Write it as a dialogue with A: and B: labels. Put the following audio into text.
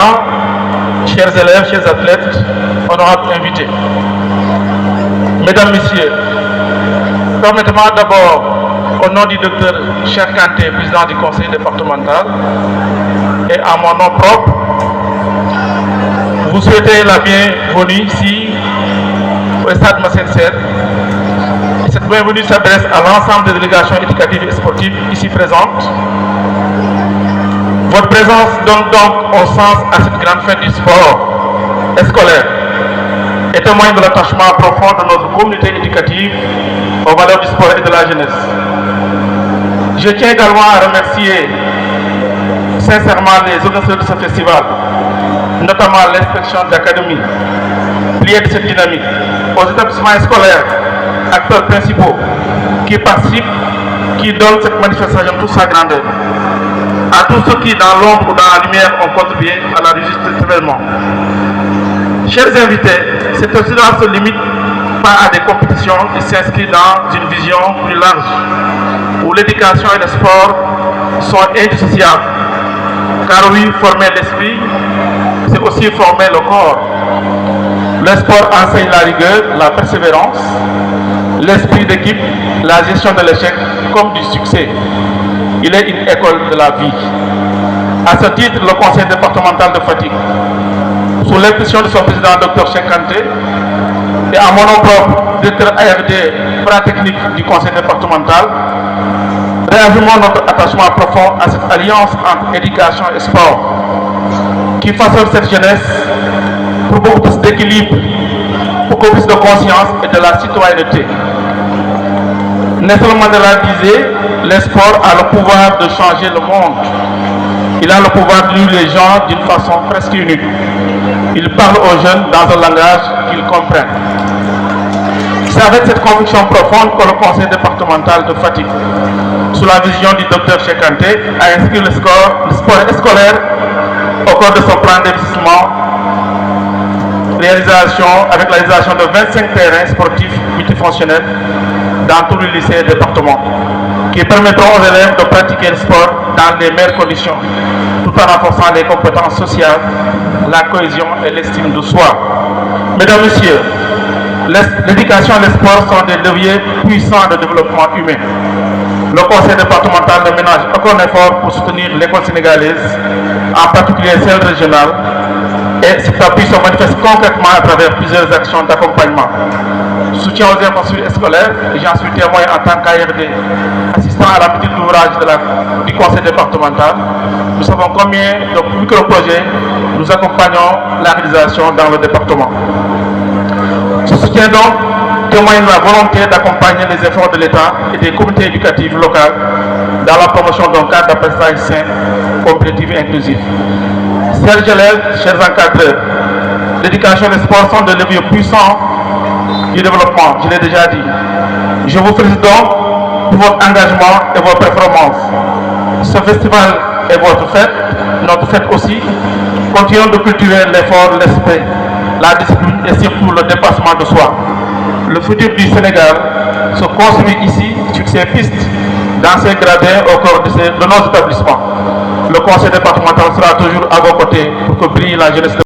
A: Chers élèves, chers athlètes, honorables invités, Mesdames, Messieurs, permettez-moi d'abord, au nom du docteur Cheikh Kanté, président du conseil départemental, et à mon nom propre, vous souhaiter la bienvenue ici au stade Massène Sène. Cette bienvenue s'adresse à l'ensemble des délégations éducatives et sportives ici présentes. Votre présence donne donc au sens à cette grande fête du sport scolaire et témoigne de l'attachement profond de notre communauté éducative aux valeurs du sport et de la jeunesse. Je tiens également à remercier sincèrement les organisateurs de ce festival, notamment l'inspection de l'académie, pliée de cette dynamique, aux établissements scolaires, acteurs principaux qui participent, qui donnent cette manifestation toute sa grandeur, à tous ceux qui, dans l'ombre ou dans la lumière, ont contribué à la réussite de cet événement. Chers invités, cette incident ne se limite pas à des compétitions, il s'inscrit dans une vision plus large, où l'éducation et le sport sont indissociables. Car oui, former l'esprit, c'est aussi former le corps. Le sport enseigne la rigueur, la persévérance, l'esprit d'équipe, la gestion de l'échec comme du succès. Il est une école de la vie. À ce titre, le conseil départemental de Fatick, sous l'impulsion de son président Dr Cheikh Kanté, et à mon nom propre, directeur ARD Pratechnique du conseil départemental, réaffirmons notre attachement profond à cette alliance entre éducation et sport, qui façonne cette jeunesse pour beaucoup plus d'équilibre, pour beaucoup plus de conscience et de la citoyenneté. Nelson Mandela disait, le sport a le pouvoir de changer le monde. Il a le pouvoir de lire les gens d'une façon presque unique. Il parle aux jeunes dans un langage qu'ils comprennent. C'est avec cette conviction profonde que le conseil départemental de Fatick, sous la vision du docteur Cheikh Kanté, a inscrit le sport scolaire au cœur de son plan d'investissement, avec la réalisation de 25 terrains sportifs multifonctionnels dans tous les lycées et départements, qui permettront aux élèves de pratiquer le sport dans les meilleures conditions, tout en renforçant les compétences sociales, la cohésion et l'estime de soi. Mesdames, Messieurs, l'éducation et le sport sont des leviers puissants de développement humain. Le conseil départemental ne ménage aucun effort pour soutenir l'école sénégalaise, en particulier celle régionale, et cet appui se manifeste concrètement à travers plusieurs actions d'accompagnement. Soutien aux infrastructures scolaires, j'en suis témoin en tant qu'ARD, assistant à la maîtrise d'ouvrage du conseil départemental. Nous savons combien de micro-projets nous accompagnons la réalisation dans le département. Ce soutien donc témoigne de la volonté d'accompagner les efforts de l'État et des comités éducatifs locaux dans la promotion d'un cadre d'apprentissage sain, compétitif et inclusif. Chers élèves, chers encadreurs, l'éducation et le sport sont des leviers puissants du développement, je l'ai déjà dit. Je vous félicite donc pour votre engagement et vos performances. Ce festival est votre fête, notre fête aussi. Continuons de cultiver l'effort, l'esprit, la discipline et surtout le dépassement de soi. Le futur du Sénégal se construit ici sur ces pistes, dans ces gradins au cœur de nos établissements. Le conseil départemental sera toujours à vos côtés pour que brille la jeunesse.